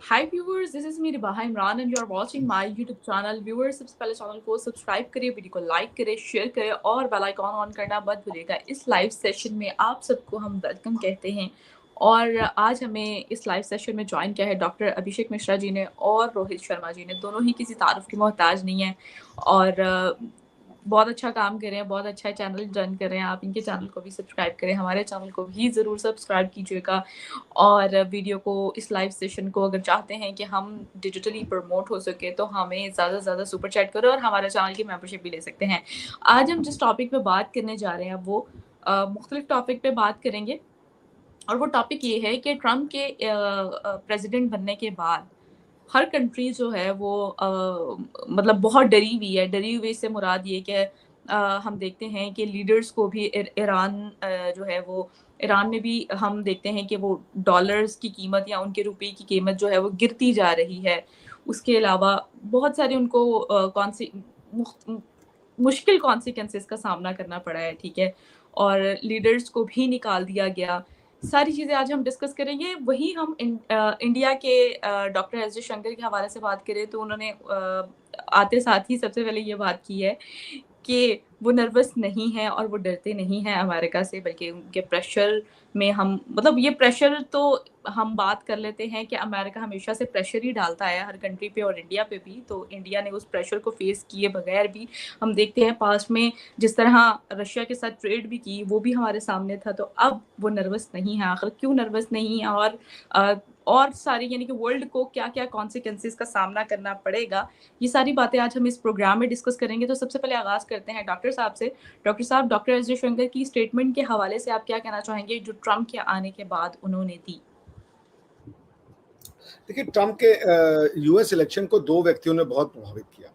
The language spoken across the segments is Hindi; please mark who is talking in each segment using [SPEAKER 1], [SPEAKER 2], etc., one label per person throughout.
[SPEAKER 1] Hi viewers, this is me Ribaha Imran and you are watching my YouTube channel. Viewers, सबसे पहले चैनल को सब्सक्राइब करिए, वीडियो को लाइक करिए, शेयर करिए और बेल आइकॉन ऑन करना मत भूलिएगा। इस लाइव सेशन में आप सबको हम वेलकम कहते हैं और आज हमें इस लाइव सेशन में ज्वाइन किया है डॉक्टर अभिषेक मिश्रा जी ने और रोहित शर्मा जी ने। दोनों ही किसी तारुफ की मोहताज नहीं है और बहुत अच्छा काम कर रहे हैं, बहुत अच्छा चैनल रन कर रहे हैं। आप इनके चैनल को भी सब्सक्राइब करें, हमारे चैनल को भी ज़रूर सब्सक्राइब कीजिएगा और वीडियो को, इस लाइव सेशन को अगर चाहते हैं कि हम डिजिटली प्रमोट हो सके तो हमें ज़्यादा से ज़्यादा सुपर चैट करो और हमारे चैनल की मेंबरशिप भी ले सकते हैं। आज हम जिस टॉपिक पे बात करने जा रहे हैं वो मुख्तलिफ टॉपिक पे बात करेंगे और वो टॉपिक ये है कि ट्रम्प के प्रेसिडेंट बनने के बाद हर कंट्री जो है वो मतलब बहुत डरी हुई है। डरी हुई से मुराद ये कि हम देखते हैं कि लीडर्स को भी ईरान जो है वो ईरान में भी हम देखते हैं कि वो डॉलर्स की कीमत या उनके रुपए की कीमत जो है वो गिरती जा रही है। उसके अलावा बहुत सारे उनको मुश्किल कॉन्सिक्वेंसेस का सामना करना पड़ा है, ठीक है, और लीडर्स को भी निकाल दिया गया। सारी चीज़ें आज हम डिस्कस करेंगे। वही हम इंडिया के डॉक्टर एस जयशंकर के हवाले से बात करें तो उन्होंने आते साथ ही सबसे पहले ये बात की है कि वो नर्वस नहीं है और वो डरते नहीं हैं अमेरिका से, बल्कि उनके प्रेशर में हम मतलब ये प्रेशर तो हम बात कर लेते हैं कि अमेरिका हमेशा से प्रेशर ही डालता है हर कंट्री पे और इंडिया पे भी। तो इंडिया ने उस प्रेशर को फेस किए बगैर भी हम देखते हैं पास्ट में जिस तरह रशिया के साथ ट्रेड भी की वो भी हमारे सामने था। तो अब वो नर्वस नहीं है। आखिर क्यों नर्वस नहीं है और सारी यानी कि वर्ल्ड को क्या क्या कॉन्सिक्वेंसेस का सामना करना पड़ेगा, ये सारी बातें आज हम इस प्रोग्राम में डिस्कस करेंगे। तो सबसे पहले आगाज़ करते हैं डॉक्टर साहब से। डॉक्टर साहब, डॉक्टर एस जयशंकर की स्टेटमेंट के हवाले से आप क्या कहना चाहेंगे जो ट्रम्प के आने के बाद उन्होंने दी?
[SPEAKER 2] देखिए, ट्रम्प के यूएस इलेक्शन को दो व्यक्तियों ने बहुत प्रभावित किया।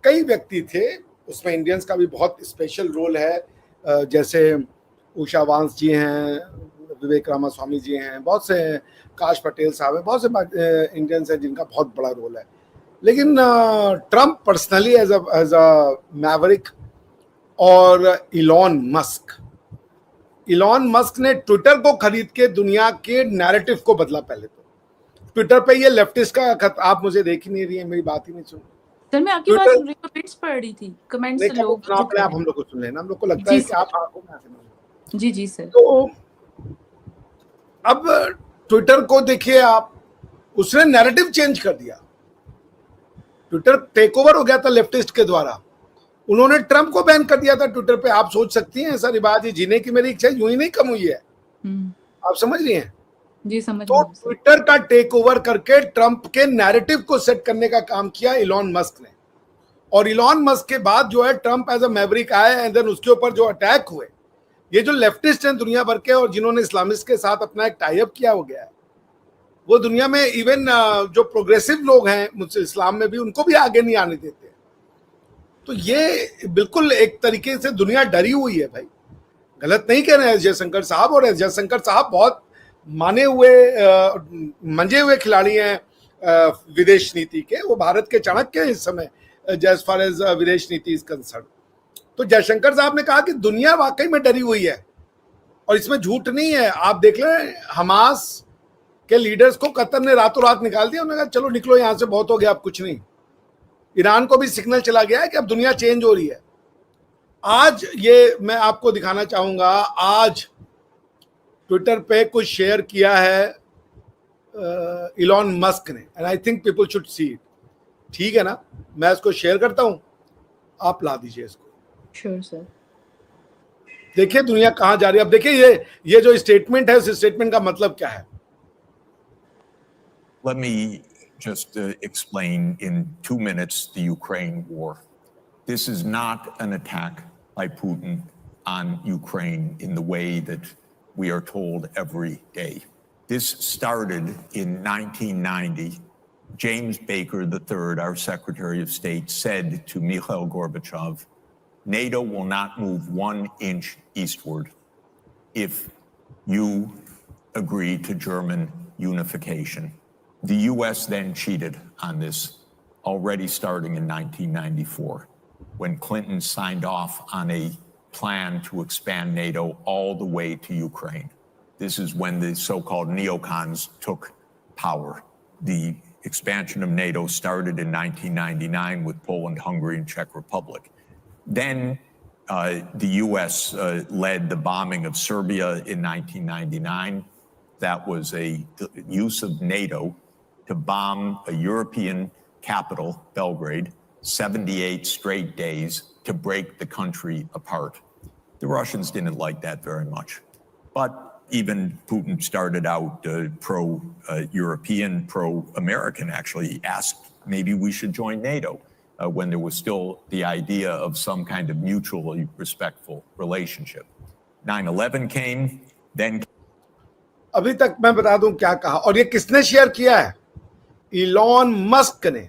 [SPEAKER 2] कई व्यक्ति थे, उसमें इंडियंस का भी बहुत स्पेशल रोल है। जैसे उषा वांस जी हैं, विवेक रामास्वामी जी हैं, बहुत से काश पटेल साहब हैं, बहुत से इंडियंस हैं जिनका बहुत बड़ा रोल है। लेकिन Trump personally as a maverick और इलॉन मस्क ने ट्विटर को खरीद के दुनिया के नैरेटिव को बदला। पहले तो ट्विटर पे ये लेफ्टिस्ट का खत, आप मुझे देख ही नहीं रही है, मेरी बात ही नहीं सुन।
[SPEAKER 1] सर मैं आपकी बात सुन रही हूँ, कमेंट्स पढ़ रही थी, कमेंट्स से लोग
[SPEAKER 2] अपने आप हम लोग को सुन लेना, हम लोग को लगता है कि आप आंखों में आंखें।
[SPEAKER 1] जी जी सर।
[SPEAKER 2] तो अब ट्विटर को देखिए आप, उसने नैरेटिव चेंज कर दिया। ट्विटर टेक ओवर हो गया था लेफ्टिस्ट के द्वारा। उन्होंने ट्रम्प को बैन कर दिया था ट्विटर पे। आप सोच सकती हैं सर, बात ये जीने की मेरी इच्छा यूं ही नहीं कम हुई है। आप समझ रही हैं?
[SPEAKER 1] जी समझ।
[SPEAKER 2] तो ट्विटर का टेक ओवर करके ट्रम्प के नैरेटिव को सेट करने का काम किया इलॉन मस्क ने। और इलॉन मस्क के बाद जो है ट्रम्प एज अ मैवरिक आया एंड देन उसके ऊपर जो अटैक हुए, ये जो लेफ्टिस्ट हैं दुनिया भर के और जिन्होंने इस्लामिस्ट के साथ अपना एक टाई अप किया हो गया है, वो दुनिया में इवन जो प्रोग्रेसिव लोग हैं मुझसे इस्लाम में भी, उनको भी आगे नहीं आने देते। तो ये बिल्कुल एक तरीके से दुनिया डरी हुई है भाई। गलत नहीं कह रहे हैं जयशंकर साहब, और जयशंकर साहब बहुत माने हुए मंजे हुए खिलाड़ी हैं विदेश नीति के। वो भारत के चाणक्य हैं इस समय एज फार एज विदेश नीति इज कंसर्न। तो जयशंकर साहब ने कहा कि दुनिया वाकई में डरी हुई है और इसमें झूठ नहीं है। आप देख लें, हमास के लीडर्स को कतर ने रातों रात निकाल दिया। उन्होंने कहा चलो निकलो यहां से, बहुत हो गया, अब कुछ नहीं। ईरान को भी सिग्नल चला गया है कि अब दुनिया चेंज हो रही है। आज ये मैं आपको दिखाना चाहूंगा, आज ट्विटर पे कुछ शेयर किया है इलॉन मस्क ने, and I think people should see it. ठीक है ना? मैं इसको शेयर करता हूं, आप ला दीजिए इसको।
[SPEAKER 1] Sure sir.
[SPEAKER 2] देखिए दुनिया कहां जा रही है। अब देखिए ये जो स्टेटमेंट है, उस स्टेटमेंट का मतलब क्या है।
[SPEAKER 3] Let me just explain in 2 minutes the Ukraine war. This is not an attack by Putin on Ukraine in the way that we are told every day. This started in 1990. James Baker III, our Secretary of State, said to Mikhail Gorbachev, NATO will not move 1 inch eastward if you agree to German unification. The U.S. then cheated on this, already starting in 1994, when Clinton signed off on a plan to expand NATO all the way to Ukraine. This is when the so-called neocons took power. The expansion of NATO started in 1999 with Poland, Hungary, and Czech Republic. Then the U.S. led the bombing of Serbia in 1999. That was a use of NATO to bomb a European capital, Belgrade, 78 straight days to break the country apart. The Russians didn't like that very much. But even Putin started out pro-European, pro-American, actually. He asked maybe we should join NATO when there was still the idea of some kind of mutually respectful relationship. 9/11 came, then...
[SPEAKER 2] अभी तक मैं बता दूं क्या कहा, और ये किसने शेयर किया है? इलॉन मस्क ने।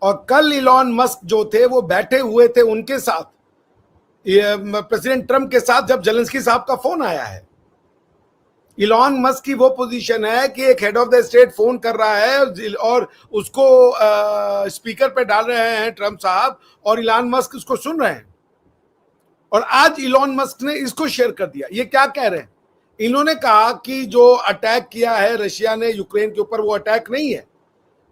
[SPEAKER 2] और कल इलॉन मस्क जो थे वो बैठे हुए थे उनके साथ, प्रेसिडेंट ट्रम्प के साथ, जब जेलेंस्की साहब का फोन आया है। इलॉन मस्क की वो पोजीशन है कि एक head of the state phone कर रहा है और उसको स्पीकर पे डाल रहे हैं ट्रम्प साहब, और इलॉन मस्क उसको सुन रहे हैं। और आज इलॉन मस्क ने इसको शेयर कर दिया। ये क्या कह रहे हैं? इन्होंने कहा कि जो अटैक किया है रशिया ने यूक्रेन के ऊपर वो अटैक नहीं है।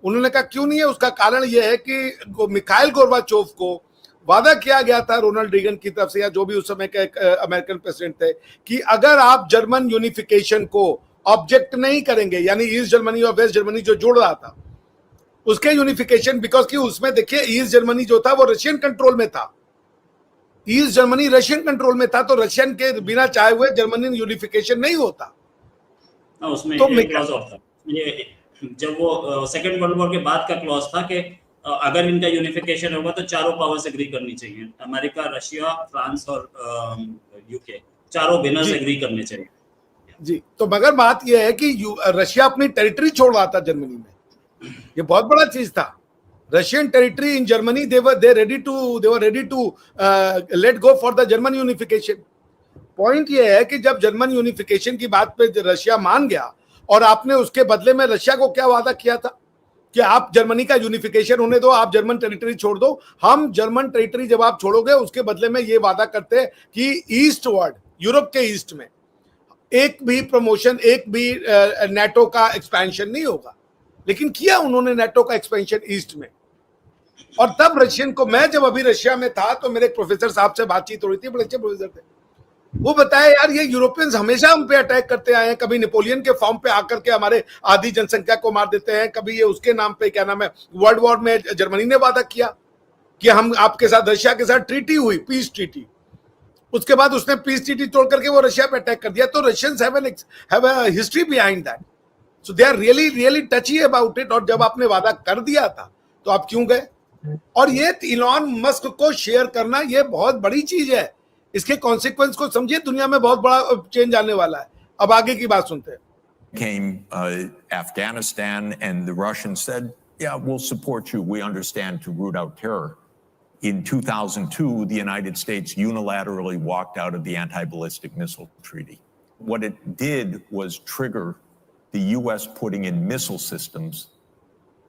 [SPEAKER 2] उन्होंने कहा क्यों नहीं है? उसका कारण यह है कि मिखाइल गोर्बाचोव को वादा किया गया था रोनाल्ड रीगन की तरफ से, या जो भी उस समय के अमेरिकन प्रेसिडेंट थे, कि अगर आप जर्मन यूनिफिकेशन को ऑब्जेक्ट नहीं करेंगे, यानी ईस्ट जर्मनी और वेस्ट जर्मनी जो जोड़ रहा था उसके यूनिफिकेशन, बिकॉज कि उसमें देखिए ईस्ट जर्मनी जो था वो रशियन कंट्रोल में था, ईस्ट जर्मनी रशियन कंट्रोल में था, तो रशियन के बिना चाहे हुए जर्मनी यूनिफिकेशन नहीं होता।
[SPEAKER 4] उसमें
[SPEAKER 2] तो
[SPEAKER 4] एक क्लॉज और था, ये जब वो सेकेंड वर्ल्ड वॉर के बाद का क्लॉज था कि अगर इनका यूनिफिकेशन होगा तो चारों पावर्स एग्री करनी चाहिए, अमेरिका, रशिया, फ्रांस और यूके, चारों विनर्स एग्री करने चाहिए
[SPEAKER 2] जी। तो मगर बात यह है कि रशिया अपनी टेरिटरी छोड़ रहा था जर्मनी में, ये बहुत बड़ा चीज था। Russian territory in Germany, they were ready to let go for the German unification। Point ये है कि जब जर्मन यूनिफिकेशन की बात पे रशिया मान गया, और आपने उसके बदले में रशिया को क्या वादा किया था कि आप जर्मनी का यूनिफिकेशन होने दो, आप जर्मन टेरिटरी छोड़ दो। हम जर्मन टेरिटरी जब आप छोड़ोगे उसके बदले में ये वादा करते हैं कि ईस्ट वर्ड, यूरोप के ईस्ट में एक भी प्रमोशन, एक भी नेटो का एक्सपेंशन नहीं होगा। लेकिन किया उन्होंने नेटो का एक्सपेंशन ईस्ट में। और तब रशियन को, मैं जब अभी रशिया में था तो मेरे एक प्रोफेसर साहब से बातचीत हो रही थी, बड़े अच्छे प्रोफेसर थे, वो बताया यार ये यूरोपियंस हमेशा हम पे अटैक करते आए हैं, कभी नेपोलियन के फॉर्म पे आकर के हमारे आधी जनसंख्या को मार देते हैं, कभी ये उसके नाम पे, क्या नाम है, वर्ल्ड वॉर में जर्मनी ने वादा किया कि हम आपके साथ, रशिया के साथ ट्रीटी हुई, पीस ट्रीटी, उसके बाद उसने पीस ट्रीटी तोड़ करके वो रशिया पे अटैक कर दिया। तो Russians have a history behind that, so they are really touchy about it. और जब आपने वादा कर दिया था तो आप क्यों गए? और ये इलॉन मस्क को शेयर करना ये बहुत बड़ी चीज है। इसके कॉन्सिक्वेंस को समझिए, दुनिया में बहुत बड़ा चेंज आने वाला है। अब आगे की बात सुनते हैं।
[SPEAKER 3] Came Afghanistan, and the Russians said, yeah, we'll support you. We understand, to root out terror. In 2002, the United States unilaterally walked out of the Anti-Ballistic Missile Treaty. What it did was trigger the U.S. putting in missile systems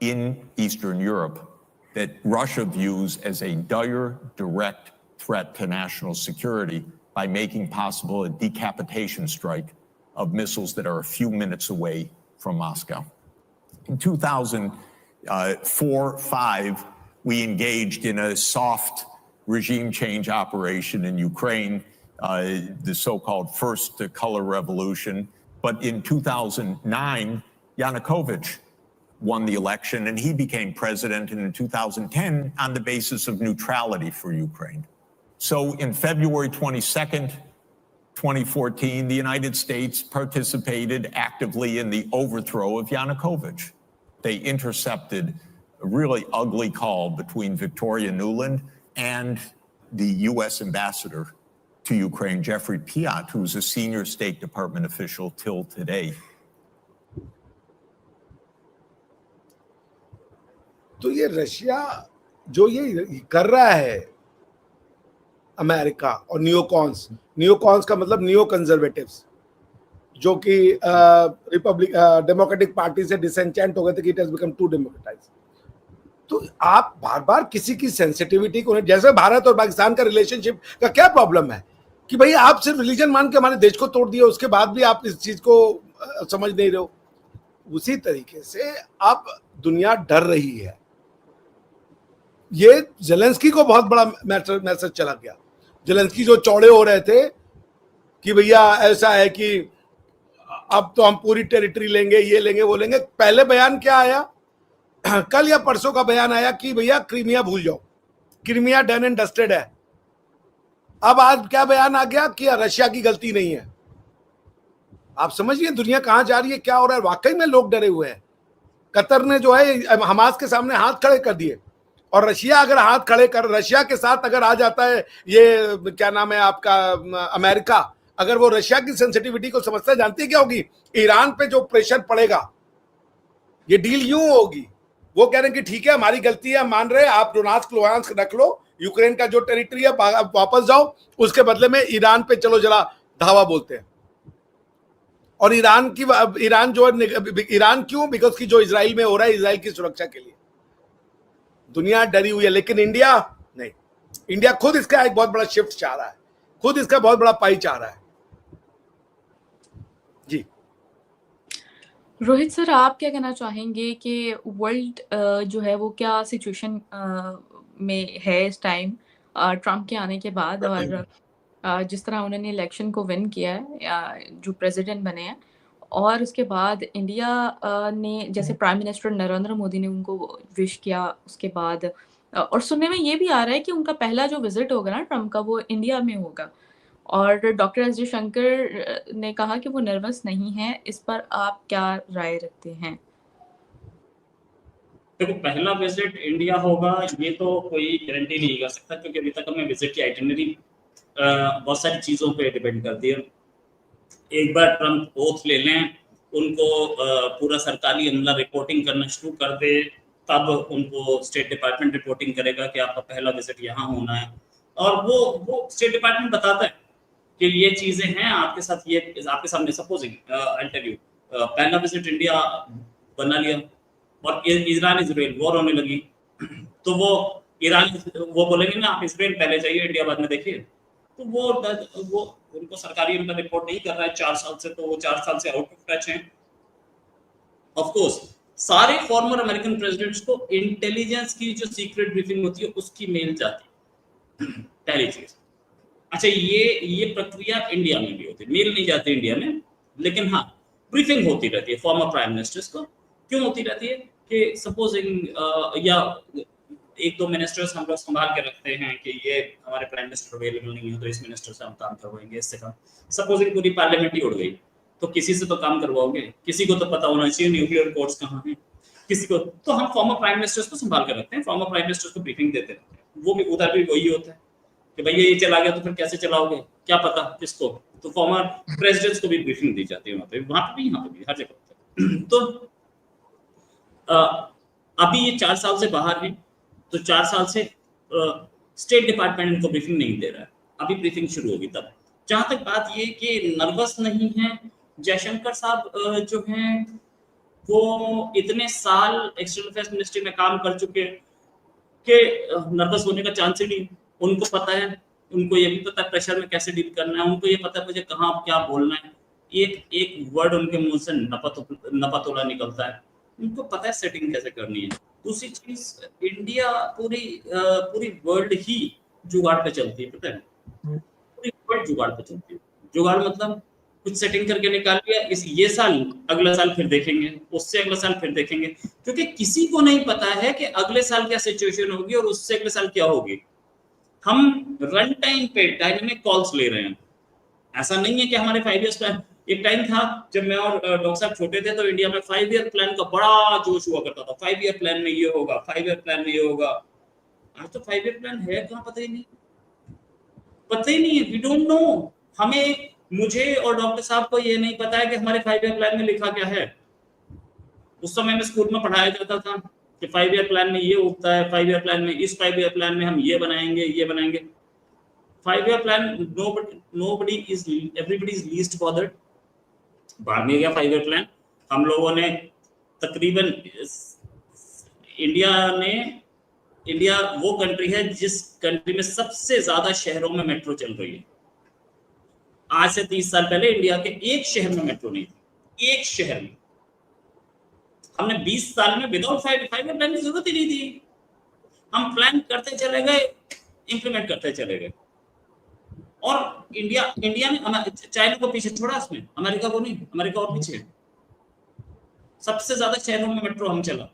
[SPEAKER 3] in Eastern Europe that Russia views as a dire, direct threat to national security by making possible a decapitation strike of missiles that are a few minutes away from Moscow. In 2004-05, we engaged in a soft regime change operation in Ukraine, the so-called First Color Revolution. But in 2009, Yanukovych won the election and he became president, and in 2010 on the basis of neutrality for Ukraine. So in February 22nd, 2014, the United States participated actively in the overthrow of Yanukovych. They intercepted a really ugly call between Victoria Nuland and the U.S. ambassador to Ukraine, Jeffrey Piat, who was a senior State Department official till today.
[SPEAKER 2] तो ये रशिया जो ये कर रहा है, अमेरिका और नियोकॉन्स का मतलब नियो कंजर्वेटिव्स, जो कि रिपब्लिक डेमोक्रेटिक पार्टी से डिसेंचेंट हो गए थे कि it has become to democratise. तो आप बार बार किसी की सेंसिटिविटी को, जैसे भारत और पाकिस्तान का रिलेशनशिप का क्या प्रॉब्लम है कि भाई आप सिर्फ रिलीजन मान के हमारे देश को तोड़ दिया, उसके बाद भी आप इस चीज को समझ नहीं रहे हो। उसी तरीके से अब दुनिया डर रही है। ये जेलेंस्की को बहुत बड़ा मैसेज चला गया। जेलेंस्की जो चौड़े हो रहे थे कि भैया ऐसा है कि अब तो हम पूरी टेरिटरी लेंगे, ये लेंगे, वो लेंगे, पहले बयान क्या आया, कल या परसों का बयान आया कि भैया क्रीमिया भूल जाओ, क्रीमिया डन एंड डस्टेड है। अब आज क्या बयान आ गया कि रशिया की गलती नहीं है। आप समझिए दुनिया कहां जा रही है, क्या हो रहा है। वाकई में लोग डरे हुए हैं। कतर ने जो है हमास के सामने हाथ खड़े कर दिए, और रशिया अगर हाथ खड़े कर, रशिया के साथ अगर आ जाता है ये क्या नाम है आपका अमेरिका, अगर वो रशिया की सेंसिटिविटी को समझता है, जानती है क्या होगी, ईरान पे जो प्रेशर पड़ेगा, ये डील यूं होगी, वो कह रहे हैं कि ठीक है हमारी गलती है, हम मान रहे हैं, आप डोनास्क लुहांस्क रख लो, यूक्रेन का जो टेरिटरी है वापस जाओ, उसके बदले में ईरान पे चलो जरा धावा बोलते हैं। और ईरान जो है, ईरान क्यों, बिकॉज की जो इजराइल में हो रहा है, इजराइल की सुरक्षा के लिए दुनिया डरी हुई है। लेकिन इंडिया नहीं, इंडिया खुद इसका एक बहुत बड़ा शिफ्ट चाह रहा है, खुद इसका बहुत बड़ा पाई चाह रहा है। जी
[SPEAKER 1] रोहित सर, आप क्या कहना चाहेंगे कि वर्ल्ड जो है वो क्या सिचुएशन में है इस टाइम ट्रम्प के आने के बाद, और जिस तरह उन्होंने इलेक्शन को विन किया है, जो प्रेसिडेंट बने हैं, और उसके बाद इंडिया ने जैसे प्राइम मिनिस्टर नरेंद्र मोदी ने उनको विश किया, उसके बाद और सुनने में ये भी आ रहा है कि उनका पहला जो विजिट होगा ना ट्रम्प का, वो इंडिया में होगा। और डॉक्टर एस जयशंकर ने कहा कि वो नर्वस नहीं है। इस पर आप क्या राय रखते हैं?
[SPEAKER 4] देखो, पहला विजिट इंडिया होगा ये तो कोई गारंटी नहीं कर सकता, क्योंकि अभी तक हमें विजिट की आइटिनरी बहुत सारी चीजों पे डिपेंड करती है। एक बार ट्रम्प ओथ ले लें, उनको पूरा सरकारी अमला रिपोर्टिंग करना शुरू कर दे, तब उनको स्टेट डिपार्टमेंट रिपोर्टिंग करेगा कि आपका पहला विजिट यहाँ होना है। और वो स्टेट डिपार्टमेंट बताता है कि ये चीजें हैं आपके साथ, ये आपके सामने। सपोजिंग इंटरव्यू पहला विजिट इंडिया बना लिया और ईरान इजराइल वॉर होने लगी, तो वो बोलेंगे ना आप इजराइल पहले जाइए, इंडिया बाद में देखिए। तो वो उनको सरकारी अमला रिपोर्ट नहीं कर रहा है 4 साल से, तो वो 4 साल से आउट ऑफ टच हैं। ऑफ कोर्स सारे फॉर्मर अमेरिकन प्रेसिडेंट्स को इंटेलिजेंस की जो सीक्रेट ब्रीफिंग होती है उसकी मेल जाती है, पहली चीज। अच्छा, ये प्रक्रिया इंडिया में भी होती है, मेल नहीं जाती इंडिया में, लेकिन हाँ ब्रीफिंग होती रहती है फॉर्मर प्राइम मिनिस्टर्स को। क्यों होती रहती है कि सपोजिंग या 1-2 मिनिस्टर्स हम लोग संभाल के रखते हैं कि ये हमारे प्राइम मिनिस्टर अवेलेबल नहीं है तो इस मिनिस्टर से हम काम करवाएंगे, इससे काम। सपोजिंग पूरी पार्लियामेंट ही उड़ गई तो किसी से तो काम करवाओगे, किसी को तो पता होना चाहिए न्यूक्लियर कोड्स कहाँ हैं, किसी को। तो हम फॉर्मर प्राइम मिनिस्टर्स को संभाल कर रखते हैं, फॉर्मर प्राइम मिनिस्टर्स को ब्रीफिंग देते रहते हैं। वो भी उधर भी वही होता है कि भैया ये चला गया तो फिर कैसे चलाओगे, क्या पता किसको। तो फॉर्मर प्रेसिडेंट्स को भी ब्रीफिंग दी जाती है वहाँ पे भी, यहाँ पे भी, हर जगह। तो अभी ये 4 साल से बाहर है, तो 4 साल से स्टेट डिपार्टमेंट इनको ब्रीफिंग नहीं दे रहा है। अभी ब्रीफिंग शुरू होगी तब। जहां तक बात ये कि नर्वस नहीं है जयशंकर साहब, जो हैं वो इतने साल एक्सटर्नल अफेयर्स मिनिस्ट्री में काम कर चुके कि नर्वस होने का चांस ही नहीं। उनको पता है, उनको ये भी पता है प्रेशर में कैसे डील करना है, उनको ये पता है मुझे कहाँ क्या बोलना है। एक वर्ड उनके मुंह से नपतोला निकलता है, उनको पता है सेटिंग कैसे करनी है। दूसरी चीज, इंडिया पूरी वर्ल्ड ही जुगाड़ पे चलती है, पता है, पूरी वर्ल्ड जुगाड़ पे चलती है। जुगाड़ मतलब कुछ सेटिंग करके निकाल लिया, ये साल, अगला साल फिर देखेंगे, उससे अगला साल फिर देखेंगे, क्योंकि किसी को नहीं पता है कि अगले साल क्या सिचुएशन होगी और उससे अगले साल क्या होगी। हम रन टाइम पे डायनेमिक कॉल्स ले रहे हैं। ऐसा नहीं है कि हमारे 5 इयर्स प्लान। एक टाइम था जब मैं और डॉक्टर साहब छोटे थे तो इंडिया में 5 ईयर प्लान का बड़ा जोश हुआ करता था। 5 ईयर प्लान में ये होगा, 5 ईयर प्लान में ये होगा। आज तो 5 ईयर प्लान है कहाँ, पता ही नहीं है। We don't know. मुझे और डॉक्टर साहब को ये नहीं पता है कि हमारे 5 ईयर प्लान में लिखा क्या है। उस समय में स्कूल में पढ़ाया जाता था कि 5 ईयर प्लान में ये होता है, 5 ईयर प्लान में, इस 5 ईयर प्लान में हम ये बनाएंगे। 5 year plan, everybody is least bothered। बाद में गया 5 ईयर प्लान। हम लोगों ने तकरीबन, इंडिया वो कंट्री है जिस कंट्री में सबसे ज्यादा शहरों में मेट्रो चल रही है। आज से 30 साल पहले इंडिया के एक शहर में मेट्रो नहीं थी, एक शहर में। हमने 20 साल में विदाउट फाइव प्लान की जरूरत ही नहीं थी। हम प्लान करते चले गए, इंप्लीमेंट करते चले गए। और इंडिया ने चाइना को पीछे छोड़ा इसमें, अमेरिका को नहीं, अमेरिका और पीछे। सबसे ज्यादा शहरों में मेट्रो हम चला।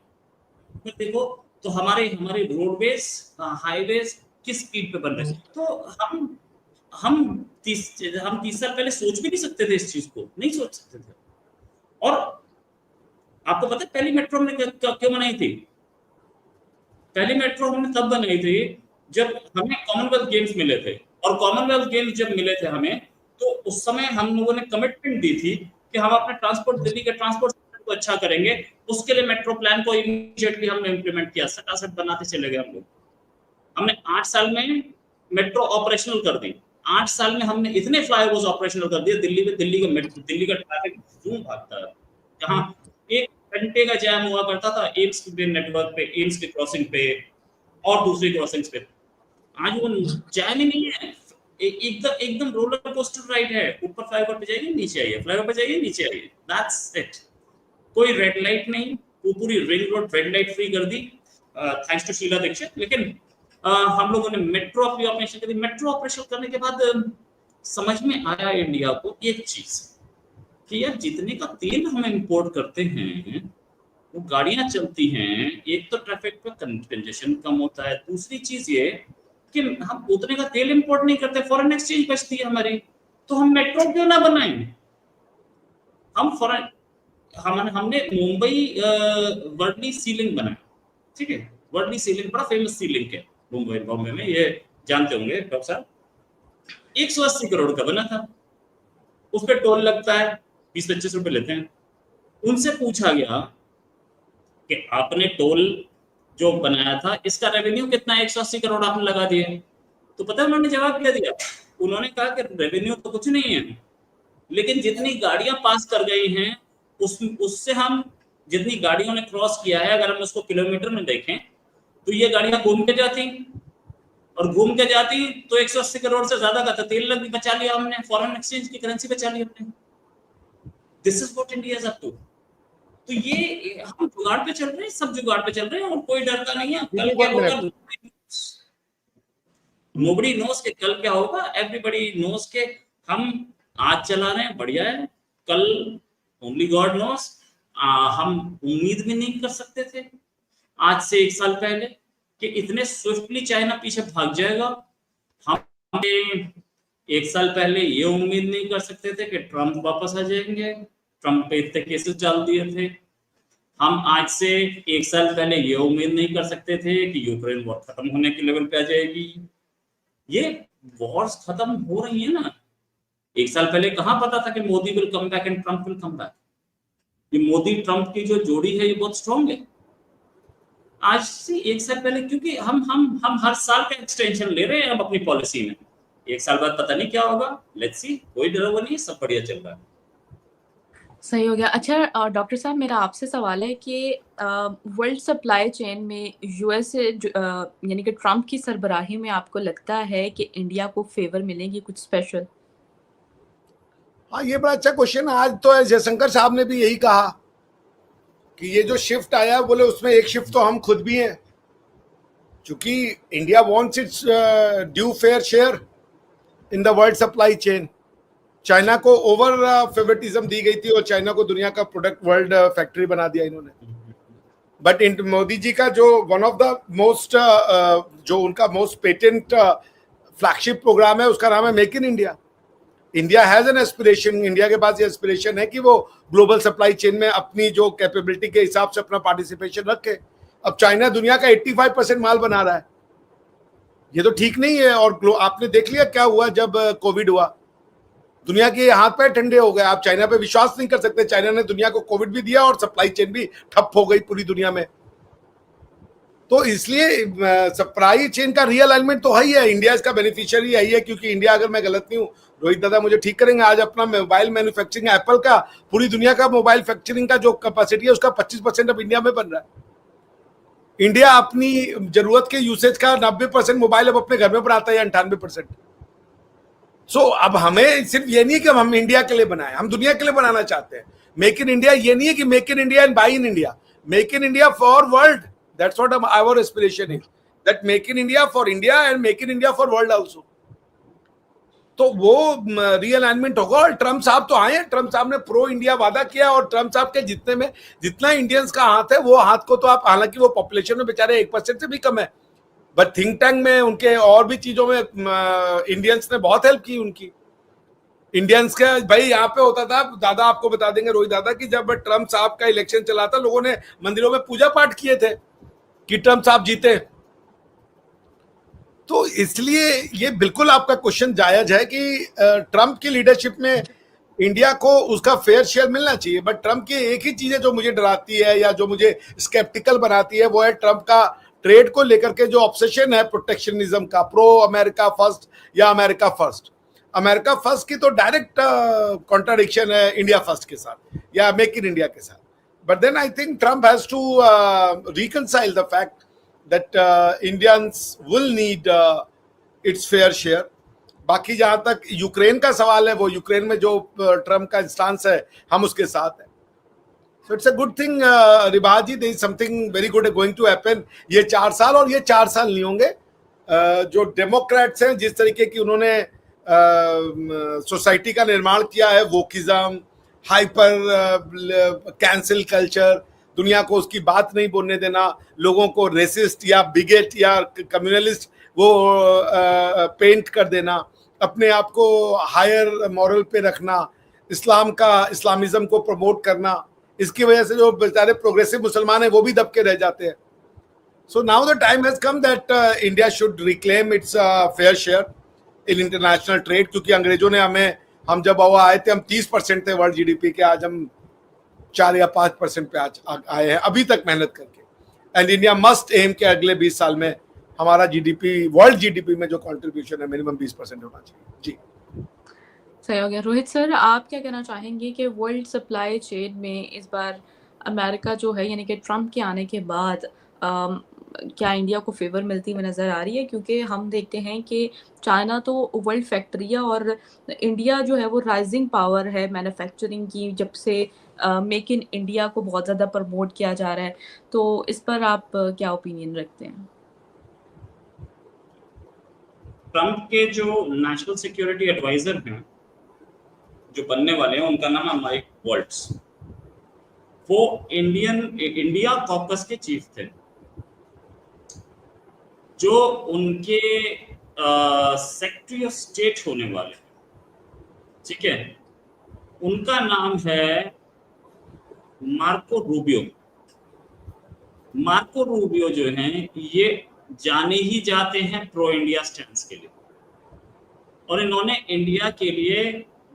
[SPEAKER 4] फिर देखो तो हमारे रोडवेज, हाईवेज किस स्पीड पे बन रहे हैं। तो हम 30 साल पहले सोच भी नहीं सकते थे, इस चीज को नहीं सोच सकते थे। और आपको पता है पहली मेट्रो हमने क्यों बनाई थी? पहली मेट्रो हमने तब बनाई थी जब हमें कॉमनवेल्थ गेम्स मिले थे। और कॉमनवेल्थ गेम्स जब मिले थे हमें, तो उस समय हम लोगों ने कमिटमेंट दी थी कि हम अपने दिल्ली के ट्रांसपोर्ट को अच्छा करेंगे। उसके लिए मेट्रो प्लान को इमीडिएटली हमने इंप्लीमेंट किया, सटासट बनाते चले गए हम लोग। हमने 8 साल में मेट्रो ऑपरेशनल कर दी। 8 साल में हमने इतने फ्लाईओवर्स ऑपरेशनल कर दिए दिल्ली का ट्रैफिक क्यों भागता है। जहां 1 घंटे का जैम हुआ करता था एम्स के नेटवर्क पे, एम्स के क्रॉसिंग पे और दूसरी क्रॉसिंग्स पे, आज वो जैम ही नहीं है। एकदम रोलर कोस्टर राइड है। ऊपर फ्लाईओवर पे जाइए, नीचे आइए, फ्लाईओवर पे जाइए, नीचे आइए, दैट्स इट। कोई रेड लाइट नहीं, वो पूरी ring road red light free कर दी, थैंक्स टू शीला दीक्षित। लेकिन हम लोगों ने मेट्रो ऑपरेशन कर दी। मेट्रो ऑपरेशन करने के बाद समझ में आया इंडिया को एक चीज कि यार जितने का तेल हम इंपोर्ट करते हैं, वो गाड़ियां चलती हैं, एक तो ट्रैफिक पे कंजेशन कम होता है, दूसरी चीज ये कि हम उतने का तेल इंपोर्ट नहीं करते, फॉरेन एक्सचेंज बचती है हमारी। तो हम मेट्रो क्यों ना बनाएं? हमने मुंबई वर्ली सीलिंग बनाया, ठीक है। वर्ली सीलिंग बड़ा फेमस सीलिंग है बॉम्बे में, ये जानते होंगे डॉक्टर साहब। 180 करोड़ का बना था। उस पर टोल लगता है, 20-25 रुपए लेते हैं। उनसे पूछा गया कि आपने टोल जो बनाया था, इसका रेवेन्यू कितना? 180 करोड़ आपने लगा दिए। तो पता है उन्होंने जवाब क्या दिया? उन्होंने कहा कि रेवेन्यू तो कुछ नहीं है, लेकिन जितनी गाड़ियां पास कर गई हैं उससे हम जितनी गाड़ियों ने क्रॉस किया है, अगर हम उसको किलोमीटर में देखें तो ये गाड़ियां घूम के जाती, और घूम के जाती तो 180 करोड़ से ज्यादा का तेल लग भी बचा लिया हमने, फॉरेन एक्सचेंज की करेंसी बचा ली हमने। This is what India is up to. तो ये हम जुगाड़ पे चल रहे हैं, सब जुगाड़ पे चल रहे हैं, और कोई डरता नहीं है। कल क्या होगा नोबडी नोस के कल क्या होगा, एवरीबडी नोस के। हम आज चला रहे हैं, बढ़िया है, कल ओनली गॉड नोस। हम उम्मीद भी नहीं कर सकते थे आज से 1 साल पहले कि इतने स्विफ्टली चाइना पीछे भाग जाएगा। हम 1 साल पहले ये उम्मीद नहीं कर सकते थे कि ट्रम्प वापस आ जाएंगे। ट्रम्प पे इतने केसेस डाल दिए थे। हम आज से 1 साल पहले ये उम्मीद नहीं कर सकते थे कि यूक्रेन वॉर खत्म होने के लेवल पे आ जाएगी। ये वॉर्स खत्म हो रही है ना। 1 साल पहले कहां पता था कि Modi will come back and Trump will come back. ये मोदी ट्रम्प की जो जोड़ी है ये बहुत स्ट्रांग है। आज से 1 साल पहले, क्योंकि हम हर साल का एक्सटेंशन ले रहे हैं अब अपनी पॉलिसी में। 1 साल बाद पता नहीं क्या होगा, लेट्स सी। कोई डर वो नहीं, सब बढ़िया चल रहा है।
[SPEAKER 1] सही हो गया। अच्छा डॉक्टर साहब, मेरा आपसे सवाल है कि वर्ल्ड सप्लाई चेन में यूएस यानी कि ट्रम्प की सरबराही में आपको लगता है कि इंडिया को फेवर मिलेगी कुछ स्पेशल?
[SPEAKER 2] हाँ, ये बड़ा अच्छा क्वेश्चन। आज तो जयशंकर साहब ने भी यही कहा कि ये जो शिफ्ट आया, बोले उसमें एक शिफ्ट तो हम खुद भी हैं, क्योंकि India wants it's due fair share in the world supply chain. China को ओवर फेवरेटिज्म दी गई थी और चाइना को दुनिया का प्रोडक्ट वर्ल्ड फैक्ट्री बना दिया इन्होंने। बट मोदी जी का जो वन ऑफ द मोस्ट जो उनका मोस्ट पेटेंट फ्लैगशिप प्रोग्राम है, उसका नाम है make in India. India has an aspiration, India के पास ये एस्पिरेशन है कि वो ग्लोबल सप्लाई चेन में अपनी जो कैपेबिलिटी के हिसाब से अपना पार्टिसिपेशन रखे। अब चाइना दुनिया का 85% माल बना रहा है, ये तो ठीक नहीं है। और आपने देख लिया क्या हुआ जब कोविड हुआ, दुनिया के हाथ पैर ठंडे हो गए। आप चाइना पे विश्वास नहीं कर सकते। चाइना ने दुनिया को कोविड भी दिया और सप्लाई चेन भी ठप हो गई पूरी दुनिया में। तो इसलिए सप्लाई चेन का रीअलाइनमेंट तो है ही है। इंडिया इसका बेनिफिशियरी यही है, क्योंकि इंडिया, अगर मैं गलत नहीं हूँ, रोहित दादा मुझे ठीक करेंगे, आज अपना मोबाइल मैन्युफैक्चरिंग एप्पल का पूरी दुनिया का मोबाइल फैक्चरिंग का जो कैपेसिटी है उसका 25% अब इंडिया में बन रहा है। इंडिया अपनी जरूरत के यूसेज का 90% मोबाइल अब अपने घर में बनाता है, 98%। सो अब हमें सिर्फ ये नहीं कि हम इंडिया के लिए बनाए, हम दुनिया के लिए बनाना चाहते हैं। मेक इन इंडिया ये नहीं है कि make in India and buy in India. Make in India for world. That's what our aspiration is. That make in India for India and make in India for world also. तो वो रीअलाइनमेंट होगा। और ट्रम्प साहब तो आए हैं, ट्रम्प साहब ने प्रो इंडिया वादा किया, और ट्रम्प साहब के जितने में जितना इंडियंस का हाथ है, वो हाथ को तो आप, हालांकि वो पॉपुलेशन में बेचारे 1% से भी कम है, बट थिंक टैंक में उनके और भी चीजों में इंडियंस ने बहुत हेल्प की उनकी। इंडियंस का भाई यहाँ पे होता था, दादा आपको बता देंगे, रोहित दादा, कि जब ट्रम्प साहब का इलेक्शन चला था, लोगों ने मंदिरों में पूजा पाठ किए थे कि ट्रम्प साहब जीते। तो इसलिए ये बिल्कुल आपका क्वेश्चन जायज है कि ट्रम्प की लीडरशिप में इंडिया को उसका फेयर शेयर मिलना चाहिए। बट ट्रम्प की एक ही चीज है जो मुझे डराती है या जो मुझे स्केप्टिकल बनाती है, वो है ट्रम्प का ट्रेड को लेकर के जो ऑब्सेशन है प्रोटेक्शनिज्म का, प्रो अमेरिका फर्स्ट या अमेरिका फर्स्ट। अमेरिका फर्स्ट की तो डायरेक्ट कॉन्ट्राडिक्शन है इंडिया फर्स्ट के साथ या मेक इन इंडिया के साथ। But then I think Trump has to reconcile the fact that Indians will need its fair share। बाकी जहां तक यूक्रेन का सवाल है, वो यूक्रेन में जो ट्रम्प का इंस्टांस है, हम उसके साथ है। So it's a good thing, रिबाजी, there is something very good going to happen। ये 4 साल, और ये 4 साल नहीं होंगे। जो डेमोक्रेट्स हैं, जिस तरीके की उन्होंने सोसाइटी का निर्माण किया है, वोकिज्म, हाइपर कैंसिल कल्चर, दुनिया को उसकी बात नहीं बोलने देना, लोगों को रेसिस्ट या बिगेट या कम्युनलिस्ट वो पेंट कर देना, अपने आप को हायर मॉरल पे रखना, इस्लामिज्म को प्रमोट करना, इसकी वजह से जो बेचारे प्रोग्रेसिव मुसलमान हैं वो भी दबके रह जाते हैं। So now the time has come that India should reclaim it's fair share in international trade, क्योंकि अंग्रेजों ने हम जब आए थे, हम 30% थे वर्ल्ड जीडीपी के, आज हम 4 या 5% पे आज आए हैं अभी तक मेहनत करके। एंड इंडिया मस्ट एम के अगले 20 साल में हमारा जीडीपी, वर्ल्ड जीडीपी में जो कंट्रीब्यूशन है, मिनिमम 20% होना चाहिए। जी,
[SPEAKER 1] सही हो गया। रोहित सर, आप क्या कहना चाहेंगे कि वर्ल्ड सप्लाई चेन में इस बार अमेरिका जो है, यानी कि ट्रम्प के आने के बाद क्या इंडिया को फेवर मिलती हुई नज़र आ रही है? क्योंकि हम देखते हैं कि चाइना तो वर्ल्ड फैक्ट्री है, और इंडिया जो है वो राइजिंग पावर है मैन्युफैक्चरिंग की, जब से मेक इन इंडिया को बहुत ज़्यादा प्रमोट किया जा रहा है। तो इस पर आप क्या ओपिनियन रखते हैं?
[SPEAKER 4] ट्रम्प के जो नेशनल सिक्योरिटी एडवाइजर हैं, जो बनने वाले हैं, उनका नाम है माइक वॉल्ट्स। वो इंडिया कॉकस के चीफ थे। जो उनके सेक्रेटरी ऑफ स्टेट होने वाले, ठीक है, उनका नाम है मार्को रूबियो। मार्को रूबियो जो हैं, ये जाने ही जाते हैं प्रो इंडिया स्टैंड के लिए, और इन्होंने इंडिया के लिए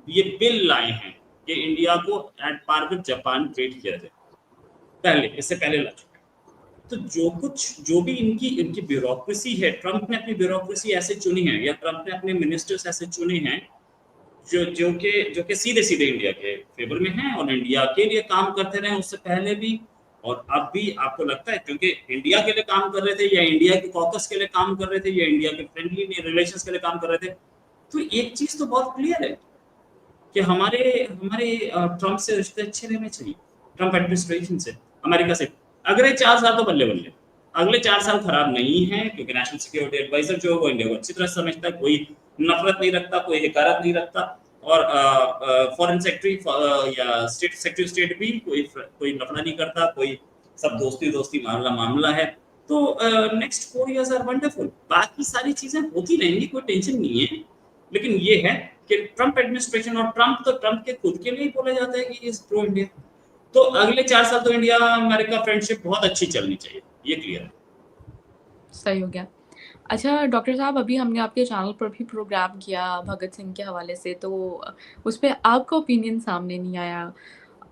[SPEAKER 4] ये बिल लाए हैं कि इंडिया को at par with Japan treat किया जाए। इससे पहले ला चुके। तो जो भी इनकी ब्यूरोक्रेसी है, ट्रम्प ने अपनी ब्यूरोक्रेसी ऐसे चुनी है, या ट्रम्प ने अपने मिनिस्टर्स ऐसे चुने हैं जो कि सीधे सीधे इंडिया के फेवर में हैं और इंडिया के लिए काम करते रहे उससे पहले भी और अब भी। आपको लगता है क्योंकि इंडिया के लिए काम कर रहे थे, या इंडिया के कॉकस के लिए काम कर रहे थे, या इंडिया के फ्रेंडली रिलेशंस के लिए काम कर रहे थे, तो एक चीज तो बहुत क्लियर है कि हमारे ट्रम्प से रिश्ते अच्छे रहने चाहिए, ट्रम्प एडमिनिस्ट्रेशन से, अमेरिका से। अगले 4 साल तो बल्ले बल्ले, अगले 4 साल खराब नहीं है, क्योंकि नेशनल सिक्योरिटी एडवाइजर जो है वो इंडिया को अच्छी तरह समझता है, कोई नफरत नहीं रखता, कोई हिकारत नहीं रखता, और फॉरेन सेक्रेटरी या स्टेट सेक्रेटरी स्टेट भी कोई नफरत नहीं करता, कोई सब दोस्ती मामला है। तो नेक्स्ट 4 इयर्स आर वंडरफुल। बाकी सारी चीजें होती रहेंगी, कोई टेंशन नहीं है, लेकिन ये है कि ट्रम्प एडमिनिस्ट्रेशन, और ट्रम्प के खुद के लिए ही बोला जाता है कि इज प्रो इंडिया, तो अगले 4 साल तो इंडिया अमेरिका फ्रेंडशिप बहुत अच्छी चलनी चाहिए, ये क्लियर है।
[SPEAKER 1] सही हो गया। अच्छा डॉक्टर साहब, अभी हमने आपके चैनल पर भी प्रोग्राम किया भगत सिंह के हवाले से, तो उस पर आपका ओपिनियन सामने नहीं आया।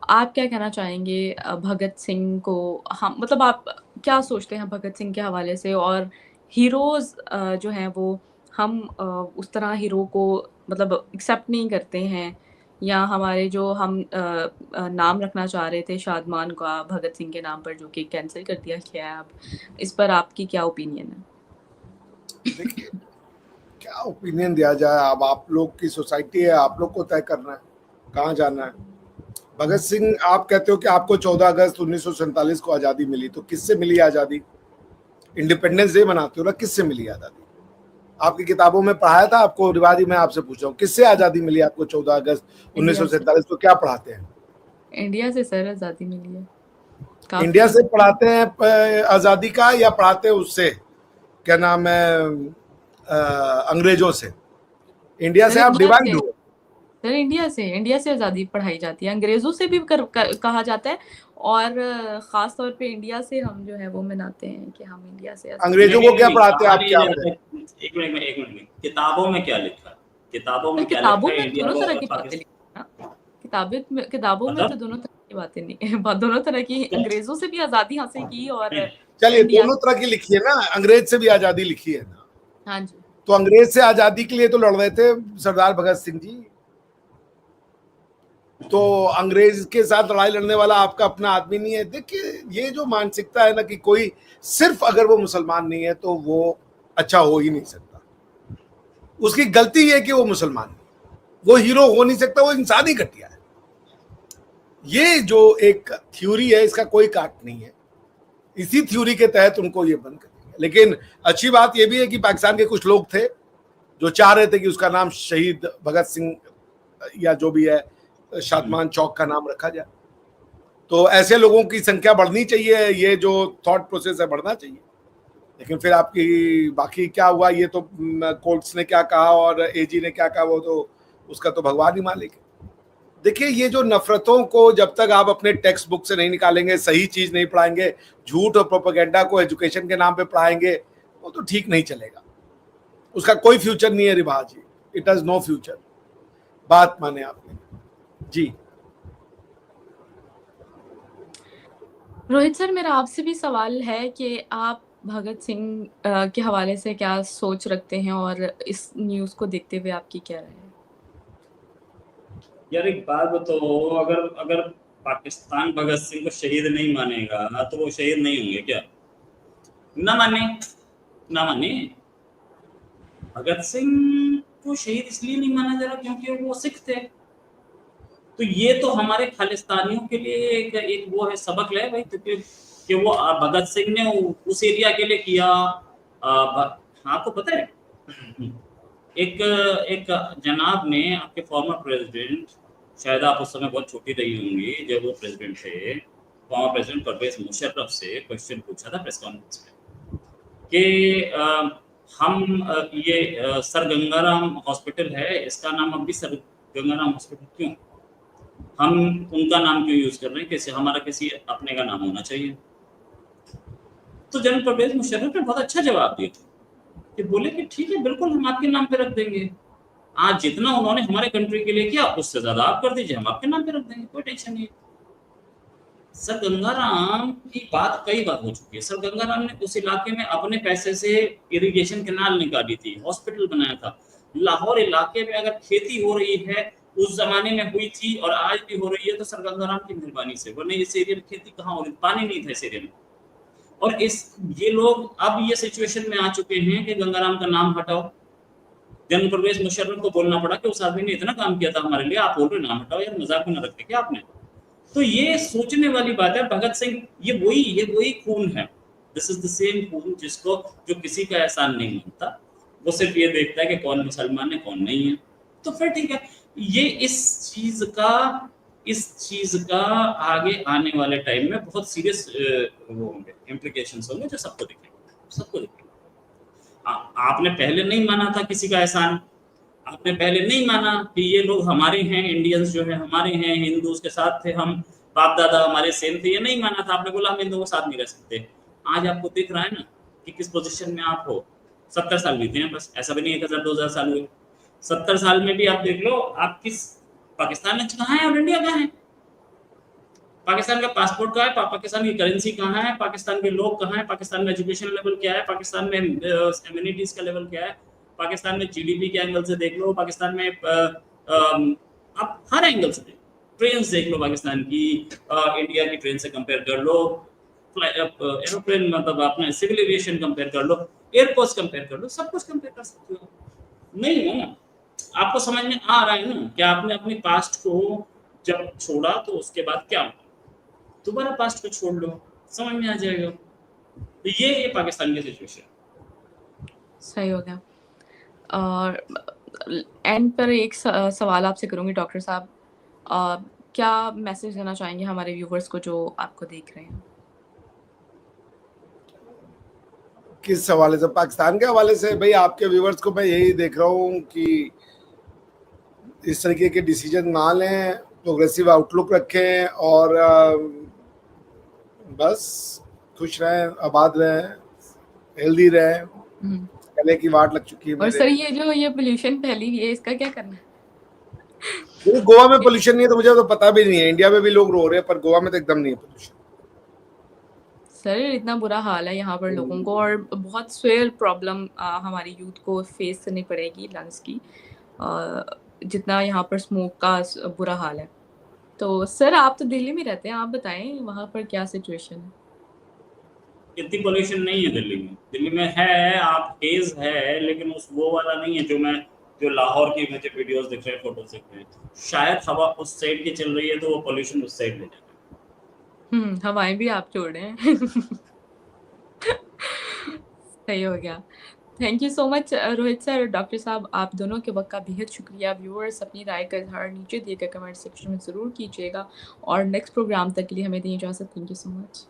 [SPEAKER 1] आप क्या कहना चाहेंगे भगत सिंह को? हम मतलब आप क्या सोचते हैं भगत सिंह के हवाले से? और हीरोज़ जो हैं वो हम उस तरह हीरो को मतलब एक्सेप्ट नहीं करते हैं, या हमारे जो हम नाम रखना चाह रहे थे शादमान का भगत सिंह के नाम पर, जो कि कैंसिल कर दिया गया है, अब इस पर आपकी क्या ओपिनियन है?
[SPEAKER 2] देखिए, क्या ओपिनियन दिया जाए, अब आप लोग की सोसाइटी है, आप लोग को तय करना है कहाँ जाना है। भगत सिंह, आप कहते हो कि आपको 14 अगस्त 1947 को आजादी मिली, तो किससे मिली आजादी? इंडिपेंडेंस डे मनाते हो ना, किससे मिली आजादी? आपकी किताबों में पढ़ाया था आपको? रिवाजी मैं आपसे पूछ रहा हूँ, किससे आजादी मिली आपको 14 अगस्त
[SPEAKER 1] इंडिया से
[SPEAKER 2] 1947 को? क्या पढ़ाते हैं?
[SPEAKER 1] इंडिया से सर आज़ादी मिली है
[SPEAKER 2] इंडिया
[SPEAKER 1] काफ़ी।
[SPEAKER 2] से पढ़ाते हैं आजादी का, या पढ़ाते हैं उससे, क्या नाम है, अंग्रेजों से? इंडिया
[SPEAKER 1] सर
[SPEAKER 2] से आप
[SPEAKER 1] इंडिया
[SPEAKER 2] डिवाइड
[SPEAKER 1] से
[SPEAKER 2] हुए।
[SPEAKER 1] सर इंडिया से आज़ादी पढ़ाई जाती है, अंग्रेज़ों से भी कहा जाता है, और ख़ास तौर पे इंडिया से हम जो है वो मनाते हैं कि हम इंडिया से आज़ादी।
[SPEAKER 2] अंग्रेजों को क्या पढ़ाते हैं आप? क्या
[SPEAKER 4] एक मिनट में किताबों में क्या लिखा है? किताबों
[SPEAKER 1] सर
[SPEAKER 4] में क्या
[SPEAKER 1] किताबों
[SPEAKER 4] लिखा है
[SPEAKER 1] में
[SPEAKER 4] इंडिया
[SPEAKER 1] दोनों
[SPEAKER 4] को
[SPEAKER 1] तरह
[SPEAKER 4] और
[SPEAKER 1] की बातें
[SPEAKER 4] पाकिस्तान?
[SPEAKER 1] लिखी हैं ना, किताबों में तो
[SPEAKER 4] मतलब
[SPEAKER 1] दोनों तरह की बातें नहीं दोनों तरह की, अंग्रेज़ों से भी आज़ादी हासिल की और
[SPEAKER 2] चलिए,
[SPEAKER 1] इंडिया।
[SPEAKER 2] दोनों तरह की लिखी है ना, अंग्रेज से भी आजादी लिखी है ना।
[SPEAKER 1] हाँ जी।
[SPEAKER 2] तो अंग्रेज से आजादी के लिए तो लड़ रहे थे सरदार भगत सिंह जी। तो अंग्रेज के साथ लड़ाई लड़ने वाला आपका अपना आदमी नहीं है? देखिए, ये जो मानसिकता है ना कि कोई सिर्फ अगर वो मुसलमान नहीं है तो वो अच्छा हो ही नहीं सकता, उसकी गलती है कि वो मुसलमान नहीं, वो हीरो हो नहीं सकता, वो इंसान ही घटिया है। ये जो एक थ्योरी है, इसका कोई काट नहीं है। इसी थ्योरी के तहत उनको ये बंद कर दिया। लेकिन अच्छी बात ये भी है कि पाकिस्तान के कुछ लोग थे जो चाह रहे थे कि उसका नाम शहीद भगत सिंह या जो भी है शादमान चौक का नाम रखा जाए। तो ऐसे लोगों की संख्या बढ़नी चाहिए, ये जो थॉट प्रोसेस है बढ़ना चाहिए। लेकिन फिर आपकी बाकी क्या हुआ, ये तो कोर्ट्स ने क्या कहा और एजी ने क्या कहा, वो तो उसका तो भगवान ही मालिक है। देखिए, ये जो नफरतों को जब तक आप अपने टेक्स्ट बुक से नहीं निकालेंगे, सही चीज नहीं पढ़ाएंगे, झूठ और प्रोपेगेंडा को एजुकेशन के नाम पे पढ़ाएंगे, वो तो ठीक नहीं चलेगा। उसका कोई फ्यूचर नहीं है रिवाज जी, इट हैज नो फ्यूचर। बात माने आपने जी।
[SPEAKER 1] रोहित सर, मेरा आपसे भी सवाल है कि आप भगत सिंह के हवाले से क्या सोच रखते हैं और इस न्यूज़ को देखते हुए आपकी क्या राय है?
[SPEAKER 4] यार एक बात बताओ, अगर अगर पाकिस्तान भगत सिंह को शहीद नहीं मानेगा तो वो शहीद नहीं होंगे क्या? ना माने, ना माने। भगत सिंह को शहीद इसलिए नहीं माना जा रहा क्योंकि वो सिख थे। तो ये तो हमारे खालिस्तानियों के लिए एक वो है, सबक है भाई, तो कि वो भगत सिंह ने उस एरिया के लिए किया। आपको पता है एक एक जनाब ने, आपके फॉर्मर प्रेसिडेंट, शायद आप उस समय बहुत छोटी रही होंगी जब वो प्रेसिडेंट थे, फॉर्मर प्रेसिडेंट परवेज मुशर्रफ से क्वेश्चन पूछा था प्रेस कॉन्फ्रेंस में कि ये सर गंगाराम हॉस्पिटल है, इसका नाम अब भी सर गंगाराम हॉस्पिटल क्यों? हम उनका नाम क्यों यूज कर रहे हैं? कैसे हमारा किसी अपने का नाम होना चाहिए? तो जनरल परवेज मुशर्रफ ने बहुत अच्छा जवाब दिया कि बोले कि ठीक है, बिल्कुल हम आपके नाम पे रख देंगे। आज जितना उन्होंने हमारे कंट्री के लिए किया उससे ज्यादा आप कर दीजिए, हम आपके नाम पे रख देंगे, कोई टेंशन नहीं। सर गंगाराम की बात कई बार हो चुकी है। सर गंगाराम ने उस इलाके में अपने पैसे से इरिगेशन कैनाल निकाली थी, हॉस्पिटल बनाया था। लाहौर इलाके में अगर खेती हो रही है, उस जमाने में हुई थी और आज भी हो रही है, तो सर गंगाराम की मेहरबानी से, वरना इस एरिया में खेती कहाँ हो रही, पानी नहीं था इस एरिया में। और ये लोग अब ये सिचुएशन में आ चुके हैं कि गंगाराम का नाम हटाओ। जनरल परवेज मुशर्रफ को बोलना पड़ा कि उस आदमी ने इतना काम किया था हमारे लिए, आप बोल रहे नाम हटाओ, यार मजाक में न रखते क्या आपने? तो ये सोचने वाली बात है। भगत सिंह ये वही खून है, दिस इज द सेम खून जो किसी का एहसान नहीं मानता, वो सिर्फ ये देखता है कि कौन मुसलमान है कौन नहीं है। तो फिर ठीक है, ये इस चीज का आगे आने वाले टाइम में बहुत सीरियस वो होंगे, इम्प्लीकेशंस होंगे जो सबको दिखेंगे। आपने पहले नहीं माना था किसी का एहसान, आपने पहले नहीं माना कि ये लोग हमारे हैं, इंडियंस जो है हमारे हैं, हिंदूज के साथ थे हम, बाप दादा हमारे सेम थे, ये नहीं माना था। आपने बोला हम हिंदुओं के साथ नहीं रह सकते। आज आपको दिख रहा है ना कि किस पोजीशन में आप हो। 70 साल बीते हैं, बस ऐसा भी नहीं 1000-2000 साल हुए। 70 साल में भी आप देख लो, आप किस पाकिस्तान में कहाँ है और इंडिया कहाँ है? पाकिस्तान का पासपोर्ट कहाँ है, पाकिस्तान की करेंसी कहाँ है, पाकिस्तान के लोग कहाँ है, पाकिस्तान में एजुकेशन लेवल क्या है, पाकिस्तान में एमिनिटीज का लेवल क्या है, पाकिस्तान में जीडीपी के एंगल से देख लो, पाकिस्तान में आप हर एंगल से ट्रेन देख लो पाकिस्तान की, इंडिया की ट्रेन से कंपेयर कर लो, एरोप्लेन मतलब अपना सिविल एविएशन कंपेयर कर लो, एयरपोर्ट कंपेयर कर लो, सब कुछ कंपेयर कर सकते हो। नहीं हो ना, आपको समझ में आ रहा है ना कि आपने अपनी पास्ट को जब छोड़ा तो उसके बाद क्या हुआ, दोबारा पास्ट को छोड़ लो, समझ में आ जाएगा। तो ये पाकिस्तान की सिचुएशन।
[SPEAKER 1] सही हो गया। और एंड पर एक सवाल आपसे करूंगी डॉक्टर साहब, क्या मैसेज देना चाहेंगे हमारे व्यूवर्स को जो आपको देख रहे हैं?
[SPEAKER 2] किस हवाले से? पाकिस्तान के हवाले से? भाई आपके व्यूवर्स को मैं यही देख रहा हूँ कि इस तरीके के डिसीजन ना लें, प्रोग्रेसिव आउटलुक रखें और बस खुश रहें, आबाद रहें, हेल्दी रहें। गले की वाट लग चुकी है
[SPEAKER 1] और
[SPEAKER 2] मेरे।
[SPEAKER 1] सर ये पोल्यूशन फैली हुई है, इसका क्या करना है?
[SPEAKER 2] क्योंकि गोवा में पोल्यूशन नहीं है तो मुझे तो पता भी नहीं है। इंडिया में भी लोग रो रहे हैं पर गोवा में तो एकदम नहीं है पोल्यूशन।
[SPEAKER 1] सर इतना बुरा हाल है यहाँ पर लोगों को, और बहुत स्वेयर प्रॉब्लम हमारी यूथ को फेस करनी पड़ेगी लंग्स की, जितना यहाँ पर स्मोक का बुरा हाल है। तो सर आप तो दिल्ली में रहते हैं, आप बताएं वहाँ पर क्या सिचुएशन है?
[SPEAKER 4] इतनी पोल्यूशन नहीं है दिल्ली में। दिल्ली में है, आप हेज है, लेकिन उस वो वाला नहीं है जो लाहौर की मुझे वीडियोस दिख रहे हैं, फोटोज दिख रहे हैं। शायद हवा उस साइड की चल रही है तो वो पोल्यूशन उस साइड ले जाएगा।
[SPEAKER 1] हवाएं भी आप छोड़ रहे हैं। सही हो गया। Thank you so much Rohit sir, doctor साहब, आप दोनों के वक्त का बेहद शुक्रिया। व्यूअर्स अपनी राय का इजहार नीचे दिए गए कमेंट सेक्शन में ज़रूर कीजिएगा, और नेक्स्ट प्रोग्राम तक के लिए हमें दें इजाज़त। Thank you so much.